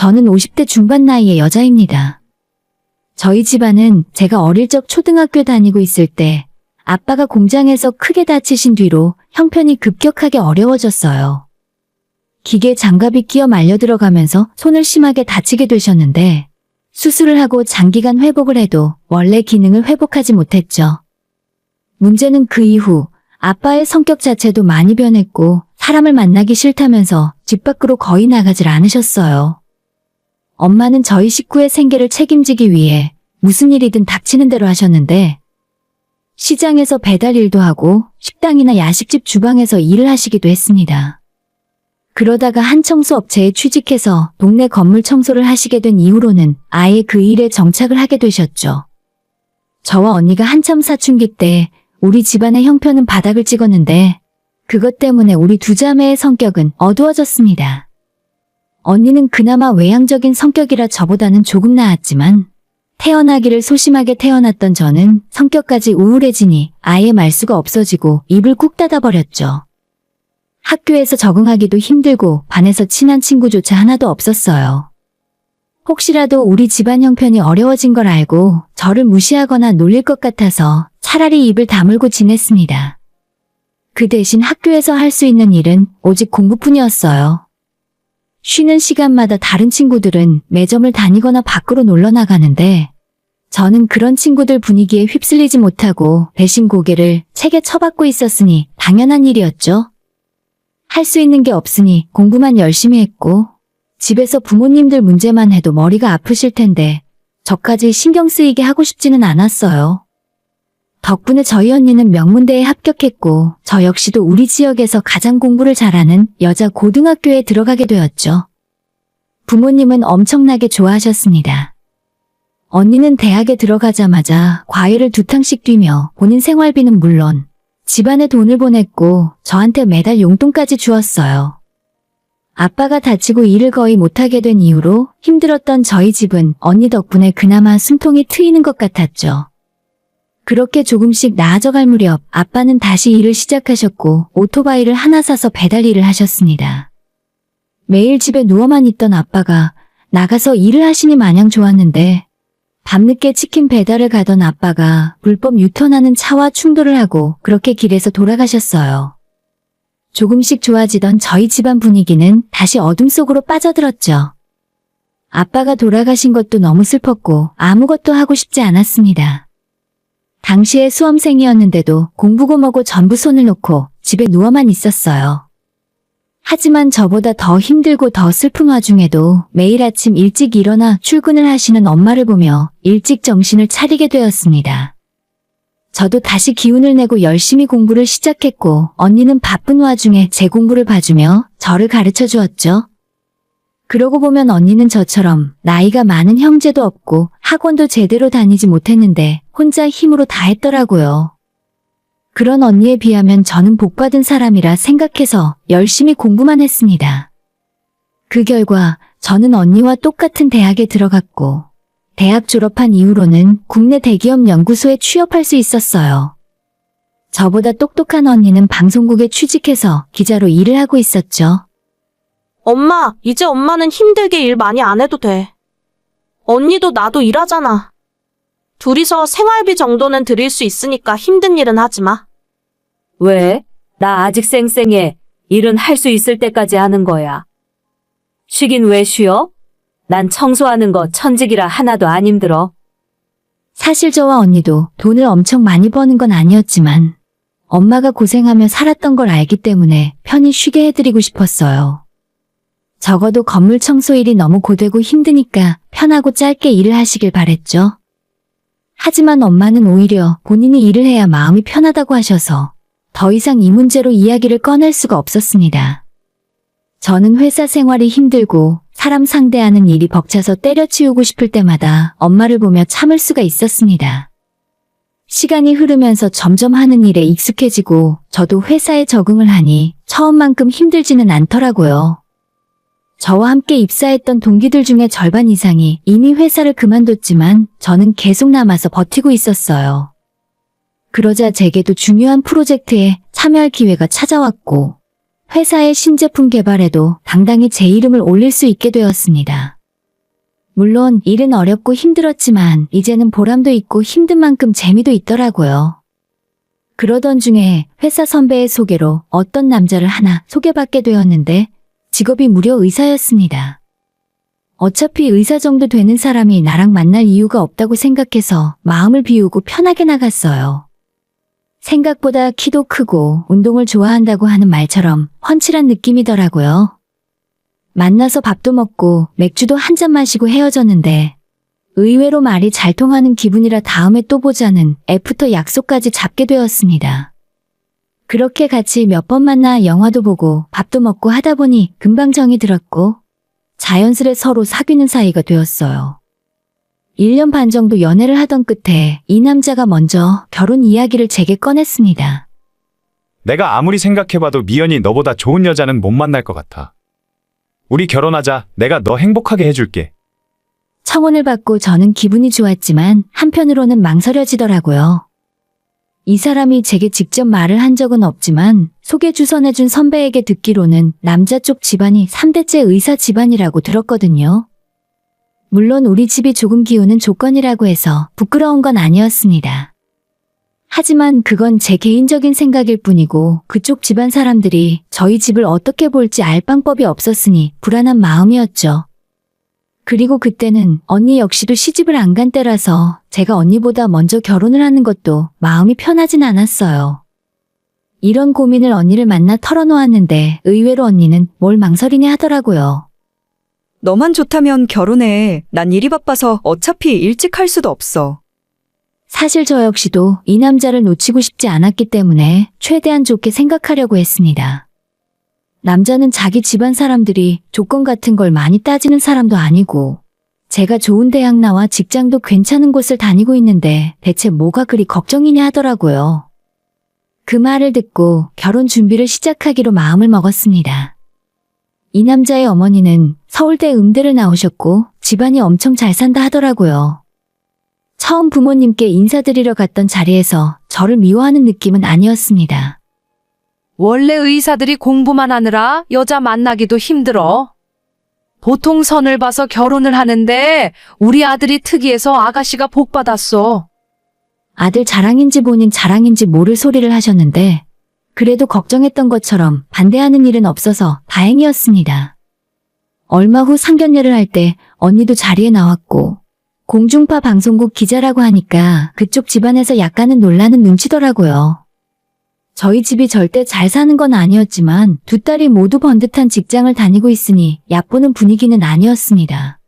저는 50대 중반 나이의 여자입니다. 저희 집안은 제가 어릴 적 초등학교 다니고 있을 때 아빠가 공장에서 크게 다치신 뒤로 형편이 급격하게 어려워졌어요. 기계 장갑이 끼어 말려 들어가면서 손을 심하게 다치게 되셨는데 수술을 하고 장기간 회복을 해도 원래 기능을 회복하지 못했죠. 문제는 그 이후 아빠의 성격 자체도 많이 변했고 사람을 만나기 싫다면서 집 밖으로 거의 나가질 않으셨어요. 엄마는 저희 식구의 생계를 책임지기 위해 무슨 일이든 닥치는 대로 하셨는데 시장에서 배달 일도 하고 식당이나 야식집 주방에서 일을 하시기도 했습니다. 그러다가 한 청소업체에 취직해서 동네 건물 청소를 하시게 된 이후로는 아예 그 일에 정착을 하게 되셨죠. 저와 언니가 한참 사춘기 때 우리 집안의 형편은 바닥을 찍었는데 그것 때문에 우리 두 자매의 성격은 어두워졌습니다. 언니는 그나마 외향적인 성격이라 저보다는 조금 나았지만 태어나기를 소심하게 태어났던 저는 성격까지 우울해지니 아예 말수가 없어지고 입을 꾹 닫아버렸죠. 학교에서 적응하기도 힘들고 반에서 친한 친구조차 하나도 없었어요. 혹시라도 우리 집안 형편이 어려워진 걸 알고 저를 무시하거나 놀릴 것 같아서 차라리 입을 다물고 지냈습니다. 그 대신 학교에서 할 수 있는 일은 오직 공부뿐이었어요. 쉬는 시간마다 다른 친구들은 매점을 다니거나 밖으로 놀러 나가는데 저는 그런 친구들 분위기에 휩쓸리지 못하고 대신 고개를 책에 처박고 있었으니 당연한 일이었죠. 할 수 있는 게 없으니 공부만 열심히 했고 집에서 부모님들 문제만 해도 머리가 아프실 텐데 저까지 신경 쓰이게 하고 싶지는 않았어요. 덕분에 저희 언니는 명문대에 합격했고 저 역시도 우리 지역에서 가장 공부를 잘하는 여자 고등학교에 들어가게 되었죠. 부모님은 엄청나게 좋아하셨습니다. 언니는 대학에 들어가자마자 과외를 2탕씩 뛰며 본인 생활비는 물론 집안에 돈을 보냈고 저한테 매달 용돈까지 주었어요. 아빠가 다치고 일을 거의 못하게 된 이후로 힘들었던 저희 집은 언니 덕분에 그나마 숨통이 트이는 것 같았죠. 그렇게 조금씩 나아져갈 무렵 아빠는 다시 일을 시작하셨고 오토바이를 하나 사서 배달 일을 하셨습니다. 매일 집에 누워만 있던 아빠가 나가서 일을 하시니 마냥 좋았는데 밤늦게 치킨 배달을 가던 아빠가 불법 유턴하는 차와 충돌을 하고 그렇게 길에서 돌아가셨어요. 조금씩 좋아지던 저희 집안 분위기는 다시 어둠 속으로 빠져들었죠. 아빠가 돌아가신 것도 너무 슬펐고 아무것도 하고 싶지 않았습니다. 당시에 수험생이었는데도 공부고 뭐고 전부 손을 놓고 집에 누워만 있었어요. 하지만 저보다 더 힘들고 더 슬픈 와중에도 매일 아침 일찍 일어나 출근을 하시는 엄마를 보며 일찍 정신을 차리게 되었습니다. 저도 다시 기운을 내고 열심히 공부를 시작했고 언니는 바쁜 와중에 제 공부를 봐주며 저를 가르쳐 주었죠. 그러고 보면 언니는 저처럼 나이가 많은 형제도 없고 학원도 제대로 다니지 못했는데 혼자 힘으로 다 했더라고요. 그런 언니에 비하면 저는 복받은 사람이라 생각해서 열심히 공부만 했습니다. 그 결과 저는 언니와 똑같은 대학에 들어갔고 대학 졸업한 이후로는 국내 대기업 연구소에 취업할 수 있었어요. 저보다 똑똑한 언니는 방송국에 취직해서 기자로 일을 하고 있었죠. 엄마, 이제 엄마는 힘들게 일 많이 안 해도 돼. 언니도 나도 일하잖아. 둘이서 생활비 정도는 드릴 수 있으니까 힘든 일은 하지 마. 왜? 나 아직 쌩쌩해. 일은 할 수 있을 때까지 하는 거야. 쉬긴 왜 쉬어? 난 청소하는 거 천직이라 하나도 안 힘들어. 사실 저와 언니도 돈을 엄청 많이 버는 건 아니었지만 엄마가 고생하며 살았던 걸 알기 때문에 편히 쉬게 해드리고 싶었어요. 적어도 건물 청소 일이 너무 고되고 힘드니까 편하고 짧게 일을 하시길 바랬죠. 하지만 엄마는 오히려 본인이 일을 해야 마음이 편하다고 하셔서 더 이상 이 문제로 이야기를 꺼낼 수가 없었습니다. 저는 회사 생활이 힘들고 사람 상대하는 일이 벅차서 때려치우고 싶을 때마다 엄마를 보며 참을 수가 있었습니다. 시간이 흐르면서 점점 하는 일에 익숙해지고 저도 회사에 적응을 하니 처음만큼 힘들지는 않더라고요. 저와 함께 입사했던 동기들 중에 절반 이상이 이미 회사를 그만뒀지만 저는 계속 남아서 버티고 있었어요. 그러자 제게도 중요한 프로젝트에 참여할 기회가 찾아왔고 회사의 신제품 개발에도 당당히 제 이름을 올릴 수 있게 되었습니다. 물론 일은 어렵고 힘들었지만 이제는 보람도 있고 힘든 만큼 재미도 있더라고요. 그러던 중에 회사 선배의 소개로 어떤 남자를 하나 소개받게 되었는데 직업이 무려 의사였습니다. 어차피 의사 정도 되는 사람이 나랑 만날 이유가 없다고 생각해서 마음을 비우고 편하게 나갔어요. 생각보다 키도 크고 운동을 좋아한다고 하는 말처럼 훤칠한 느낌이더라고요. 만나서 밥도 먹고 맥주도 한 잔 마시고 헤어졌는데 의외로 말이 잘 통하는 기분이라 다음에 또 보자는 애프터 약속까지 잡게 되었습니다. 그렇게 같이 몇 번 만나 영화도 보고 밥도 먹고 하다 보니 금방 정이 들었고 자연스레 서로 사귀는 사이가 되었어요. 1년 반 정도 연애를 하던 끝에 이 남자가 먼저 결혼 이야기를 제게 꺼냈습니다. 내가 아무리 생각해봐도 미연이 너보다 좋은 여자는 못 만날 것 같아. 우리 결혼하자. 내가 너 행복하게 해줄게. 청혼을 받고 저는 기분이 좋았지만 한편으로는 망설여지더라고요. 이 사람이 제게 직접 말을 한 적은 없지만 소개 주선해준 선배에게 듣기로는 남자 쪽 집안이 3대째 의사 집안이라고 들었거든요. 물론 우리 집이 조금 기우는 조건이라고 해서 부끄러운 건 아니었습니다. 하지만 그건 제 개인적인 생각일 뿐이고 그쪽 집안 사람들이 저희 집을 어떻게 볼지 알 방법이 없었으니 불안한 마음이었죠. 그리고 그때는 언니 역시도 시집을 안 간 때라서 제가 언니보다 먼저 결혼을 하는 것도 마음이 편하진 않았어요. 이런 고민을 언니를 만나 털어놓았는데 의외로 언니는 뭘 망설이냐 하더라고요. 너만 좋다면 결혼해. 난 일이 바빠서 어차피 일찍 할 수도 없어. 사실 저 역시도 이 남자를 놓치고 싶지 않았기 때문에 최대한 좋게 생각하려고 했습니다. 남자는 자기 집안 사람들이 조건 같은 걸 많이 따지는 사람도 아니고 제가 좋은 대학 나와 직장도 괜찮은 곳을 다니고 있는데 대체 뭐가 그리 걱정이냐 하더라고요. 그 말을 듣고 결혼 준비를 시작하기로 마음을 먹었습니다. 이 남자의 어머니는 서울대 음대를 나오셨고 집안이 엄청 잘 산다 하더라고요. 처음 부모님께 인사드리러 갔던 자리에서 저를 미워하는 느낌은 아니었습니다. 원래 의사들이 공부만 하느라 여자 만나기도 힘들어. 보통 선을 봐서 결혼을 하는데 우리 아들이 특이해서 아가씨가 복 받았어. 아들 자랑인지 본인 자랑인지 모를 소리를 하셨는데 그래도 걱정했던 것처럼 반대하는 일은 없어서 다행이었습니다. 얼마 후 상견례를 할 때 언니도 자리에 나왔고 공중파 방송국 기자라고 하니까 그쪽 집안에서 약간은 놀라는 눈치더라고요. 저희 집이 절대 잘 사는 건 아니었지만 두 딸이 모두 번듯한 직장을 다니고 있으니 얕보는 분위기는 아니었습니다.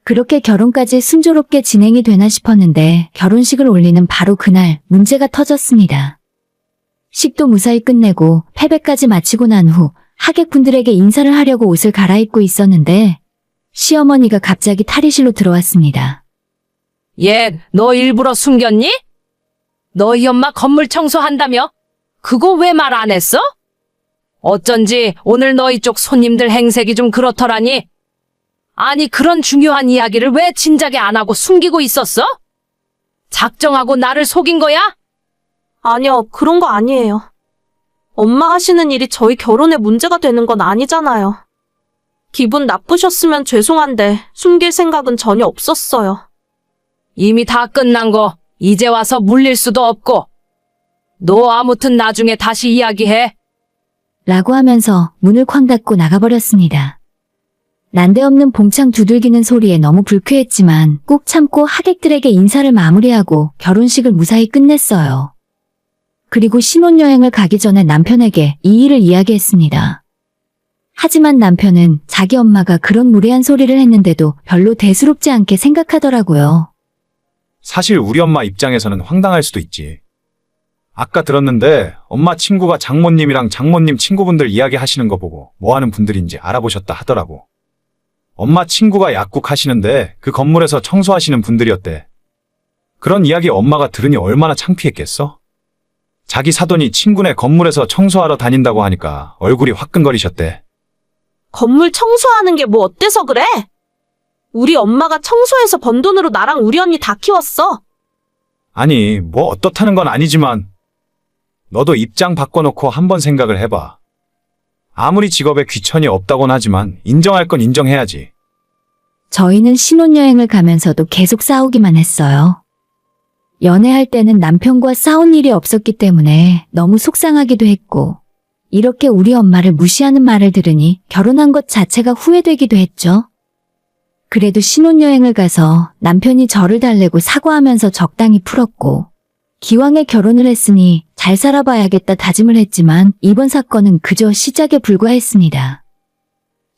그렇게 결혼까지 순조롭게 진행이 되나 싶었는데 결혼식을 올리는 바로 그날 문제가 터졌습니다. 식도 무사히 끝내고 패배까지 마치고 난 후 하객분들에게 인사를 하려고 옷을 갈아입고 있었는데 시어머니가 갑자기 탈의실로 들어왔습니다. 얘, 너 일부러 숨겼니? 너희 엄마 건물 청소한다며? 그거 왜 말 안 했어? 어쩐지 오늘 너희 쪽 손님들 행색이 좀 그렇더라니. 아니 그런 중요한 이야기를 왜 진작에 안 하고 숨기고 있었어? 작정하고 나를 속인 거야? 아니요, 그런 거 아니에요. 엄마 하시는 일이 저희 결혼에 문제가 되는 건 아니잖아요. 기분 나쁘셨으면 죄송한데 숨길 생각은 전혀 없었어요. 이미 다 끝난 거 이제 와서 물릴 수도 없고. 너 아무튼 나중에 다시 이야기해. 라고 하면서 문을 쾅 닫고 나가버렸습니다. 난데없는 봉창 두들기는 소리에 너무 불쾌했지만 꾹 참고 하객들에게 인사를 마무리하고 결혼식을 무사히 끝냈어요. 그리고 신혼여행을 가기 전에 남편에게 이 일을 이야기했습니다. 하지만 남편은 자기 엄마가 그런 무례한 소리를 했는데도 별로 대수롭지 않게 생각하더라고요. 사실 우리 엄마 입장에서는 황당할 수도 있지. 아까 들었는데 엄마 친구가 장모님이랑 장모님 친구분들 이야기하시는 거 보고 뭐 하는 분들인지 알아보셨다 하더라고. 엄마 친구가 약국 하시는데 그 건물에서 청소하시는 분들이었대. 그런 이야기 엄마가 들으니 얼마나 창피했겠어? 자기 사돈이 친구네 건물에서 청소하러 다닌다고 하니까 얼굴이 화끈거리셨대. 건물 청소하는 게 뭐 어때서 그래? 우리 엄마가 청소해서 번 돈으로 나랑 우리 언니 다 키웠어. 아니, 뭐 어떻다는 건 아니지만 너도 입장 바꿔놓고 한번 생각을 해봐. 아무리 직업에 귀천이 없다곤 하지만 인정할 건 인정해야지. 저희는 신혼여행을 가면서도 계속 싸우기만 했어요. 연애할 때는 남편과 싸운 일이 없었기 때문에 너무 속상하기도 했고, 이렇게 우리 엄마를 무시하는 말을 들으니 결혼한 것 자체가 후회되기도 했죠. 그래도 신혼여행을 가서 남편이 저를 달래고 사과하면서 적당히 풀었고, 기왕에 결혼을 했으니 잘 살아봐야겠다 다짐을 했지만 이번 사건은 그저 시작에 불과했습니다.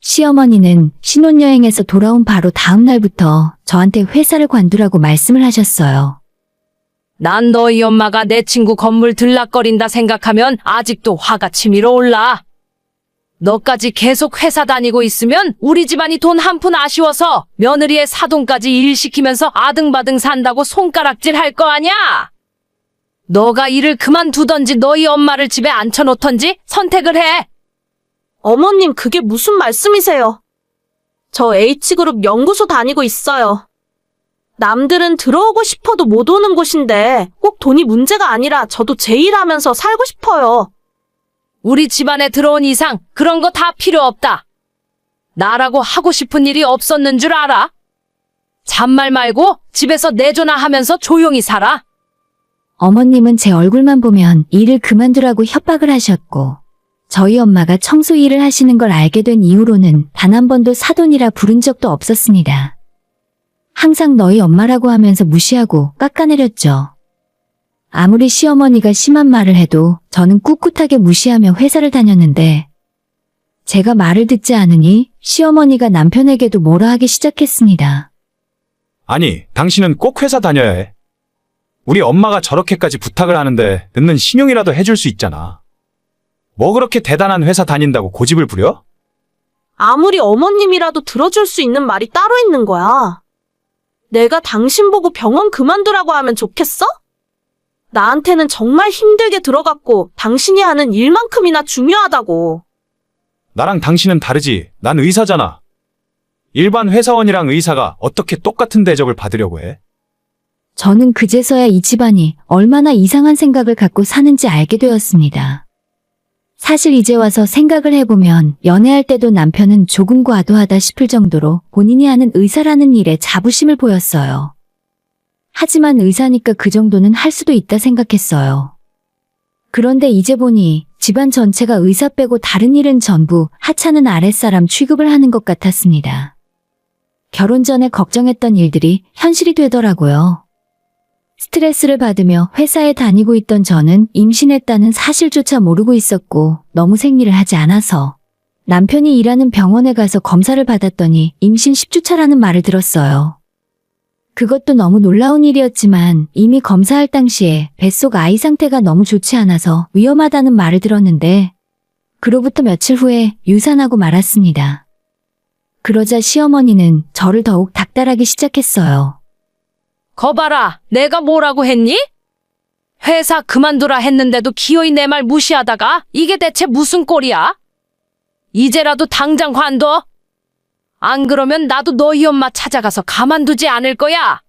시어머니는 신혼여행에서 돌아온 바로 다음 날부터 저한테 회사를 관두라고 말씀을 하셨어요. 난 너희 엄마가 내 친구 건물 들락거린다 생각하면 아직도 화가 치밀어 올라. 너까지 계속 회사 다니고 있으면 우리 집안이 돈 한 푼 아쉬워서 며느리의 사돈까지 일 시키면서 아등바등 산다고 손가락질 할 거 아냐? 너가 일을 그만두던지 너희 엄마를 집에 앉혀놓던지 선택을 해. 어머님, 그게 무슨 말씀이세요? 저 H그룹 연구소 다니고 있어요. 남들은 들어오고 싶어도 못 오는 곳인데 꼭 돈이 문제가 아니라 저도 제 일하면서 살고 싶어요. 우리 집안에 들어온 이상 그런 거 다 필요 없다. 나라고 하고 싶은 일이 없었는 줄 알아? 잔말 말고 집에서 내조나 하면서 조용히 살아. 어머님은 제 얼굴만 보면 일을 그만두라고 협박을 하셨고, 저희 엄마가 청소 일을 하시는 걸 알게 된 이후로는 단 한 번도 사돈이라 부른 적도 없었습니다. 항상 너희 엄마라고 하면서 무시하고 깎아내렸죠. 아무리 시어머니가 심한 말을 해도 저는 꿋꿋하게 무시하며 회사를 다녔는데, 제가 말을 듣지 않으니 시어머니가 남편에게도 뭐라 하기 시작했습니다. 아니, 당신은 꼭 회사 다녀야 해. 우리 엄마가 저렇게까지 부탁을 하는데 늦는 신용이라도 해줄 수 있잖아. 뭐 그렇게 대단한 회사 다닌다고 고집을 부려? 아무리 어머님이라도 들어줄 수 있는 말이 따로 있는 거야. 내가 당신 보고 병원 그만두라고 하면 좋겠어? 나한테는 정말 힘들게 들어갔고 당신이 하는 일만큼이나 중요하다고. 나랑 당신은 다르지. 난 의사잖아. 일반 회사원이랑 의사가 어떻게 똑같은 대접을 받으려고 해? 저는 그제서야 이 집안이 얼마나 이상한 생각을 갖고 사는지 알게 되었습니다. 사실 이제 와서 생각을 해보면 연애할 때도 남편은 조금 과도하다 싶을 정도로 본인이 하는 의사라는 일에 자부심을 보였어요. 하지만 의사니까 그 정도는 할 수도 있다 생각했어요. 그런데 이제 보니 집안 전체가 의사 빼고 다른 일은 전부 하찮은 아랫사람 취급을 하는 것 같았습니다. 결혼 전에 걱정했던 일들이 현실이 되더라고요. 스트레스를 받으며 회사에 다니고 있던 저는 임신했다는 사실조차 모르고 있었고 너무 생리를 하지 않아서 남편이 일하는 병원에 가서 검사를 받았더니 임신 10주차라는 말을 들었어요. 그것도 너무 놀라운 일이었지만 이미 검사할 당시에 뱃속 아이 상태가 너무 좋지 않아서 위험하다는 말을 들었는데 그로부터 며칠 후에 유산하고 말았습니다. 그러자 시어머니는 저를 더욱 닥달하기 시작했어요. 거봐라, 내가 뭐라고 했니? 회사 그만두라 했는데도 기어이 내 말 무시하다가 이게 대체 무슨 꼴이야? 이제라도 당장 관둬. 안 그러면 나도 너희 엄마 찾아가서 가만두지 않을 거야.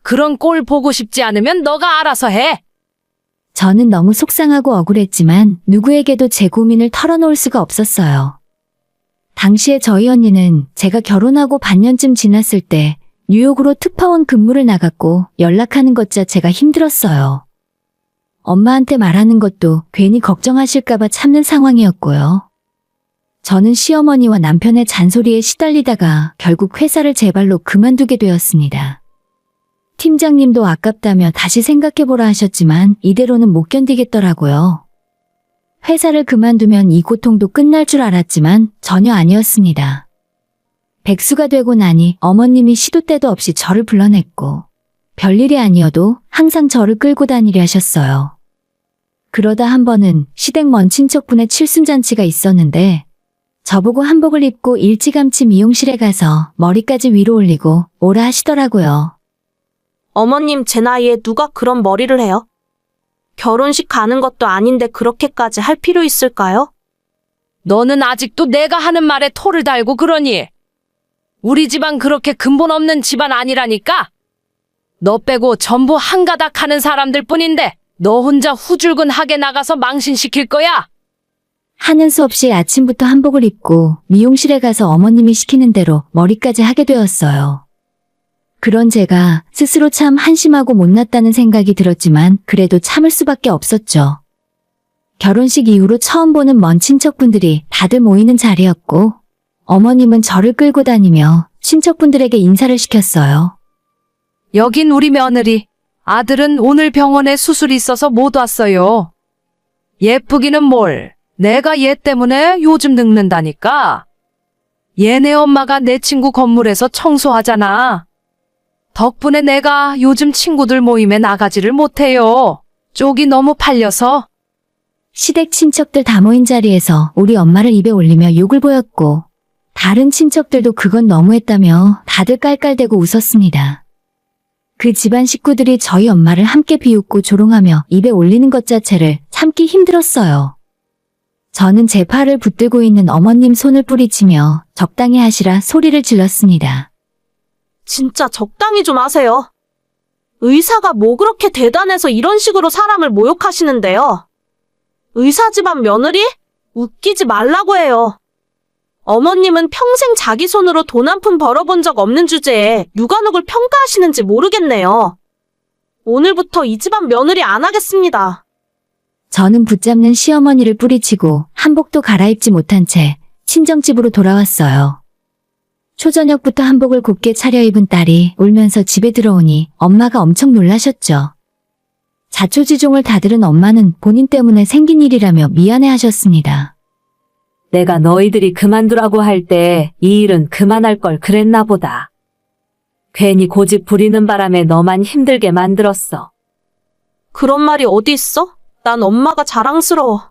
그런 꼴 보고 싶지 않으면 너가 알아서 해. 저는 너무 속상하고 억울했지만 누구에게도 제 고민을 털어놓을 수가 없었어요. 당시에 저희 언니는 제가 결혼하고 반년쯤 지났을 때 뉴욕으로 특파원 근무를 나갔고 연락하는 것 자체가 힘들었어요. 엄마한테 말하는 것도 괜히 걱정하실까봐 참는 상황이었고요. 저는 시어머니와 남편의 잔소리에 시달리다가 결국 회사를 제 발로 그만두게 되었습니다. 팀장님도 아깝다며 다시 생각해보라 하셨지만 이대로는 못 견디겠더라고요. 회사를 그만두면 이 고통도 끝날 줄 알았지만 전혀 아니었습니다. 백수가 되고 나니 어머님이 시도 때도 없이 저를 불러냈고 별일이 아니어도 항상 저를 끌고 다니려 하셨어요. 그러다 한 번은 시댁 먼 친척분의 칠순잔치가 있었는데 저보고 한복을 입고 일찌감치 미용실에 가서 머리까지 위로 올리고 오라 하시더라고요. 어머님, 제 나이에 누가 그런 머리를 해요? 결혼식 가는 것도 아닌데 그렇게까지 할 필요 있을까요? 너는 아직도 내가 하는 말에 토를 달고 그러니? 우리 집안 그렇게 근본 없는 집안 아니라니까? 너 빼고 전부 한가닥 하는 사람들 뿐인데 너 혼자 후줄근하게 나가서 망신시킬 거야? 하는 수 없이 아침부터 한복을 입고 미용실에 가서 어머님이 시키는 대로 머리까지 하게 되었어요. 그런 제가 스스로 참 한심하고 못났다는 생각이 들었지만 그래도 참을 수밖에 없었죠. 결혼식 이후로 처음 보는 먼 친척분들이 다들 모이는 자리였고 어머님은 저를 끌고 다니며 친척분들에게 인사를 시켰어요. 여긴 우리 며느리. 아들은 오늘 병원에 수술이 있어서 못 왔어요. 예쁘기는 뭘. 내가 얘 때문에 요즘 늙는다니까. 얘네 엄마가 내 친구 건물에서 청소하잖아. 덕분에 내가 요즘 친구들 모임에 나가지를 못해요. 쪽이 너무 팔려서. 시댁 친척들 다 모인 자리에서 우리 엄마를 입에 올리며 욕을 보였고 다른 친척들도 그건 너무했다며 다들 깔깔대고 웃었습니다. 그 집안 식구들이 저희 엄마를 함께 비웃고 조롱하며 입에 올리는 것 자체를 참기 힘들었어요. 저는 제 팔을 붙들고 있는 어머님 손을 뿌리치며 적당히 하시라 소리를 질렀습니다. 진짜 적당히 좀 하세요. 의사가 뭐 그렇게 대단해서 이런 식으로 사람을 모욕하시는데요. 의사 집안 며느리? 웃기지 말라고 해요. 어머님은 평생 자기 손으로 돈 한 푼 벌어본 적 없는 주제에 누가 누굴 평가하시는지 모르겠네요. 오늘부터 이 집안 며느리 안 하겠습니다. 저는 붙잡는 시어머니를 뿌리치고 한복도 갈아입지 못한 채 친정집으로 돌아왔어요. 초저녁부터 한복을 곱게 차려입은 딸이 울면서 집에 들어오니 엄마가 엄청 놀라셨죠. 자초지종을 다 들은 엄마는 본인 때문에 생긴 일이라며 미안해하셨습니다. 내가 너희들이 그만두라고 할 때 이 일은 그만할 걸 그랬나 보다. 괜히 고집 부리는 바람에 너만 힘들게 만들었어. 그런 말이 어디 있어? 난 엄마가 자랑스러워.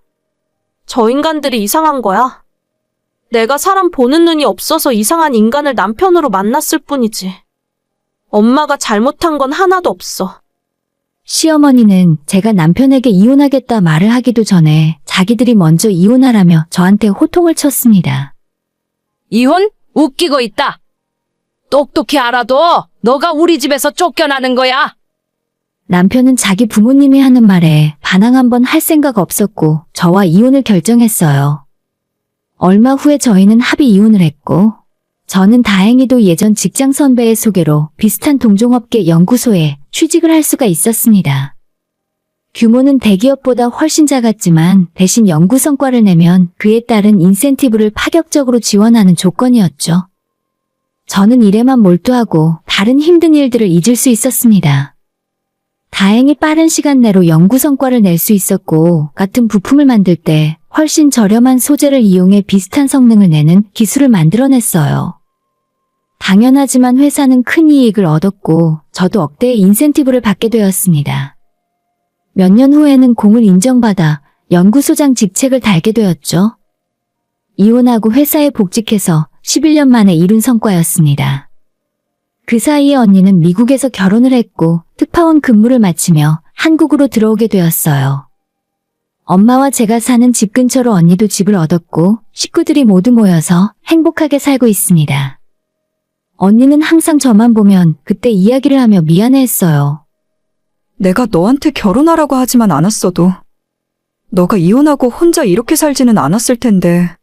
저 인간들이 이상한 거야. 내가 사람 보는 눈이 없어서 이상한 인간을 남편으로 만났을 뿐이지. 엄마가 잘못한 건 하나도 없어. 시어머니는 제가 남편에게 이혼하겠다 말을 하기도 전에 자기들이 먼저 이혼하라며 저한테 호통을 쳤습니다. 이혼? 웃기고 있다. 똑똑히 알아둬. 너가 우리 집에서 쫓겨나는 거야. 남편은 자기 부모님이 하는 말에 반항 한번 할 생각 없었고 저와 이혼을 결정했어요. 얼마 후에 저희는 합의 이혼을 했고 저는 다행히도 예전 직장 선배의 소개로 비슷한 동종업계 연구소에 취직을 할 수가 있었습니다. 규모는 대기업보다 훨씬 작았지만 대신 연구 성과를 내면 그에 따른 인센티브를 파격적으로 지원하는 조건이었죠. 저는 일에만 몰두하고 다른 힘든 일들을 잊을 수 있었습니다. 다행히 빠른 시간 내로 연구 성과를 낼 수 있었고 같은 부품을 만들 때 훨씬 저렴한 소재를 이용해 비슷한 성능을 내는 기술을 만들어냈어요. 당연하지만 회사는 큰 이익을 얻었고 저도 억대의 인센티브를 받게 되었습니다. 몇 년 후에는 공을 인정받아 연구소장 직책을 달게 되었죠. 이혼하고 회사에 복직해서 11년 만에 이룬 성과였습니다. 그 사이에 언니는 미국에서 결혼을 했고 특파원 근무를 마치며 한국으로 들어오게 되었어요. 엄마와 제가 사는 집 근처로 언니도 집을 얻었고 식구들이 모두 모여서 행복하게 살고 있습니다. 언니는 항상 저만 보면 그때 이야기를 하며 미안해했어요. 내가 너한테 결혼하라고 하지만 않았어도 너가 이혼하고 혼자 이렇게 살지는 않았을 텐데.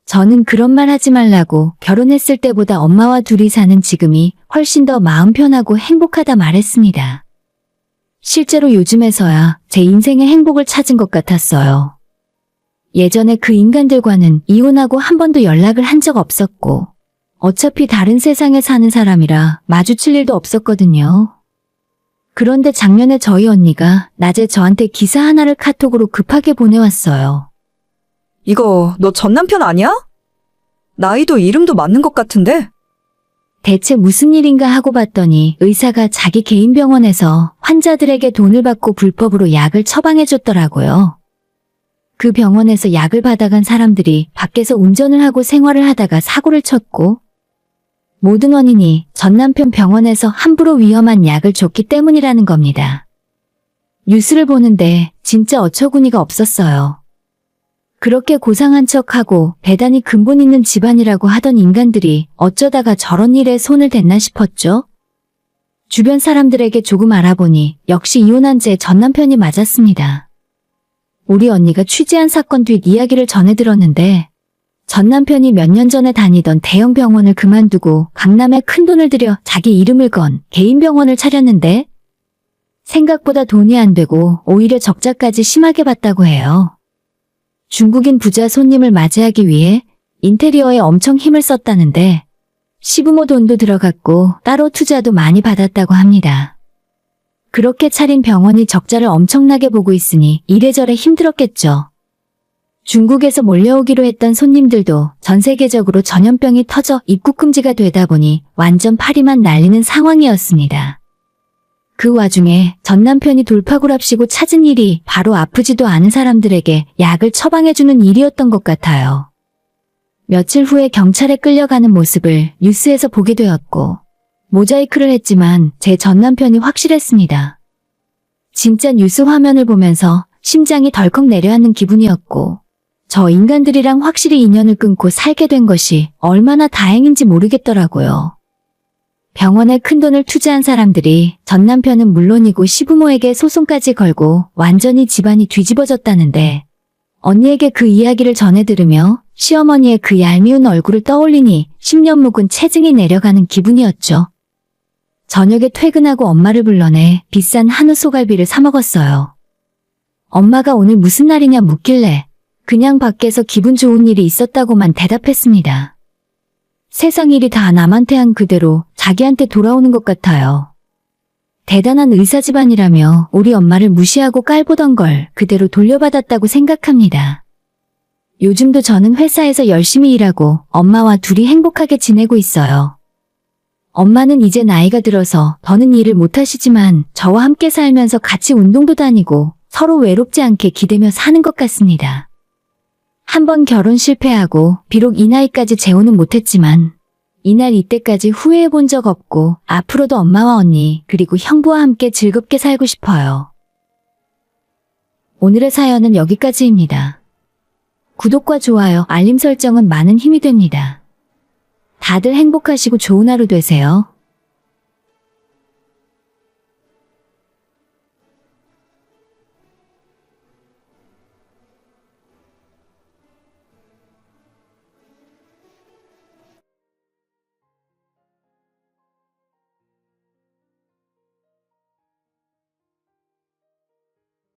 저는 그런 말 하지 말라고 결혼했을 때보다 엄마와 둘이 사는 지금이 훨씬 더 마음 편하고 행복하다 말했습니다. 실제로 요즘에서야 제 인생의 행복을 찾은 것 같았어요. 예전에 그 인간들과는 이혼하고 한 번도 연락을 한 적 없었고 어차피 다른 세상에 사는 사람이라 마주칠 일도 없었거든요. 그런데 작년에 저희 언니가 낮에 저한테 기사 하나를 카톡으로 급하게 보내왔어요. 이거 너 전 남편 아니야? 나이도 이름도 맞는 것 같은데? 대체 무슨 일인가 하고 봤더니 의사가 자기 개인 병원에서 환자들에게 돈을 받고 불법으로 약을 처방해줬더라고요. 그 병원에서 약을 받아간 사람들이 밖에서 운전을 하고 생활을 하다가 사고를 쳤고 모든 원인이 전 남편 병원에서 함부로 위험한 약을 줬기 때문이라는 겁니다. 뉴스를 보는데 진짜 어처구니가 없었어요. 그렇게 고상한 척하고 대단히 근본 있는 집안이라고 하던 인간들이 어쩌다가 저런 일에 손을 댔나 싶었죠? 주변 사람들에게 조금 알아보니 역시 이혼한 제 전 남편이 맞았습니다. 우리 언니가 취재한 사건 뒷 이야기를 전해 들었는데 전 남편이 몇 년 전에 다니던 대형 병원을 그만두고 강남에 큰돈을 들여 자기 이름을 건 개인 병원을 차렸는데 생각보다 돈이 안 되고 오히려 적자까지 심하게 봤다고 해요. 중국인 부자 손님을 맞이하기 위해 인테리어에 엄청 힘을 썼다는데 시부모 돈도 들어갔고 따로 투자도 많이 받았다고 합니다. 그렇게 차린 병원이 적자를 엄청나게 보고 있으니 이래저래 힘들었겠죠. 중국에서 몰려오기로 했던 손님들도 전 세계적으로 전염병이 터져 입국 금지가 되다 보니 완전 파리만 날리는 상황이었습니다. 그 와중에 전 남편이 돌파구랍시고 찾은 일이 바로 아프지도 않은 사람들에게 약을 처방해주는 일이었던 것 같아요. 며칠 후에 경찰에 끌려가는 모습을 뉴스에서 보게 되었고 모자이크를 했지만 제 전 남편이 확실했습니다. 진짜 뉴스 화면을 보면서 심장이 덜컥 내려앉는 기분이었고 저 인간들이랑 확실히 인연을 끊고 살게 된 것이 얼마나 다행인지 모르겠더라고요. 병원에 큰돈을 투자한 사람들이 전 남편은 물론이고 시부모에게 소송까지 걸고 완전히 집안이 뒤집어졌다는데 언니에게 그 이야기를 전해 들으며 시어머니의 그 얄미운 얼굴을 떠올리니 10년 묵은 체증이 내려가는 기분이었죠. 저녁에 퇴근하고 엄마를 불러내 비싼 한우 소갈비를 사 먹었어요. 엄마가 오늘 무슨 날이냐 묻길래 그냥 밖에서 기분 좋은 일이 있었다고만 대답했습니다. 세상 일이 다 남한테 한 그대로 자기한테 돌아오는 것 같아요. 대단한 의사 집안이라며 우리 엄마를 무시하고 깔보던 걸 그대로 돌려받았다고 생각합니다. 요즘도 저는 회사에서 열심히 일하고 엄마와 둘이 행복하게 지내고 있어요. 엄마는 이제 나이가 들어서 더는 일을 못하시지만 저와 함께 살면서 같이 운동도 다니고 서로 외롭지 않게 기대며 사는 것 같습니다. 한번 결혼 실패하고 비록 이 나이까지 재혼은 못했지만 이날 이때까지 후회해 본 적 없고 앞으로도 엄마와 언니 그리고 형부와 함께 즐겁게 살고 싶어요. 오늘의 사연은 여기까지입니다. 구독과 좋아요, 알림 설정은 많은 힘이 됩니다. 다들 행복하시고 좋은 하루 되세요.